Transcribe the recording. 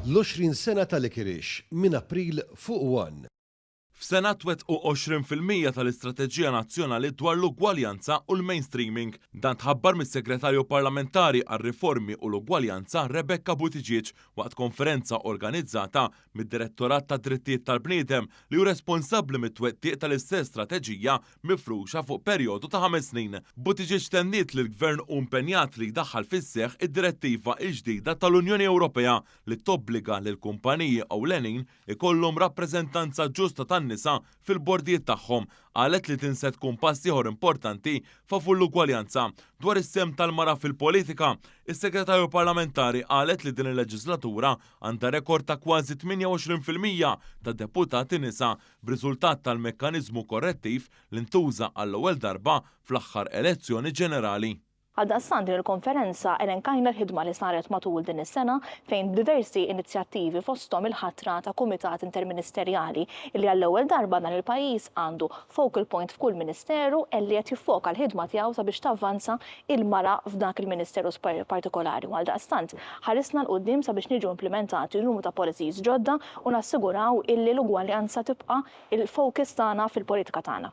l-20 sena tal-Ikirix minn April fuq 1. F'sena twettqu 20% tal-Istrateġija Nazzjonali dwar l-ugwaljanza u l-mainstreaming. Dan tħabbar mis-Segretarju Parlamentari għar-Riformi u l-Ugwaljanza Rebecca Buttigieg waqt konferenza organizzata mid-Direttorat ta' Drittijiet tal-Bniedem li hu responsabbli mit-twettiq tal-istess strateġija mifruxa fuq perjodu ta' 5 snin. Buttigieg tenniet li l-Gvern hu impenjat li jdaħħal fis-seħħ id-direttiva l-ġdida tal-Unjoni Ewropea li tobbliga lil kumpaniji ewlenin ikollhom rappreżentanza ġusta tan-nisa fil-bordijiet tagħhom. Qalet li tinset tkun pass ieħor importanti favur l-ugwaljanza. Dwar is-sem tal-mara fil-politika, is-Segretarju Parlamentari qalet li din il-leġislatura għandha rekord ta' kważi 28% ta' deputati nisa b'riżultat tal-mekkaniżmu korrettiv li ntuża għall-ewwel darba fl-aħħar elezzjoni ġenerali. Għaldaqstant din il-konferenza elenkajna l-ħidma li saret matul din is-sena fejn diversi inizjattivi fosthom il-ħatra ta' kumitat interministerjali li għall-ewwel darba dan il-pajjiż għandu focal point f'kull ministeru li qed jiffoka l-ħidma tiegħu sabiex tavvanza il-mara f'dak il-ministeru partikolari. Għaldaqstant ħarisna l-qudiem sabiex niġu implementati numru ta' policies ġodda u nassiguraw illi l-ugwaljanza tibqa' il-focus tagħna fil-politika tagħna.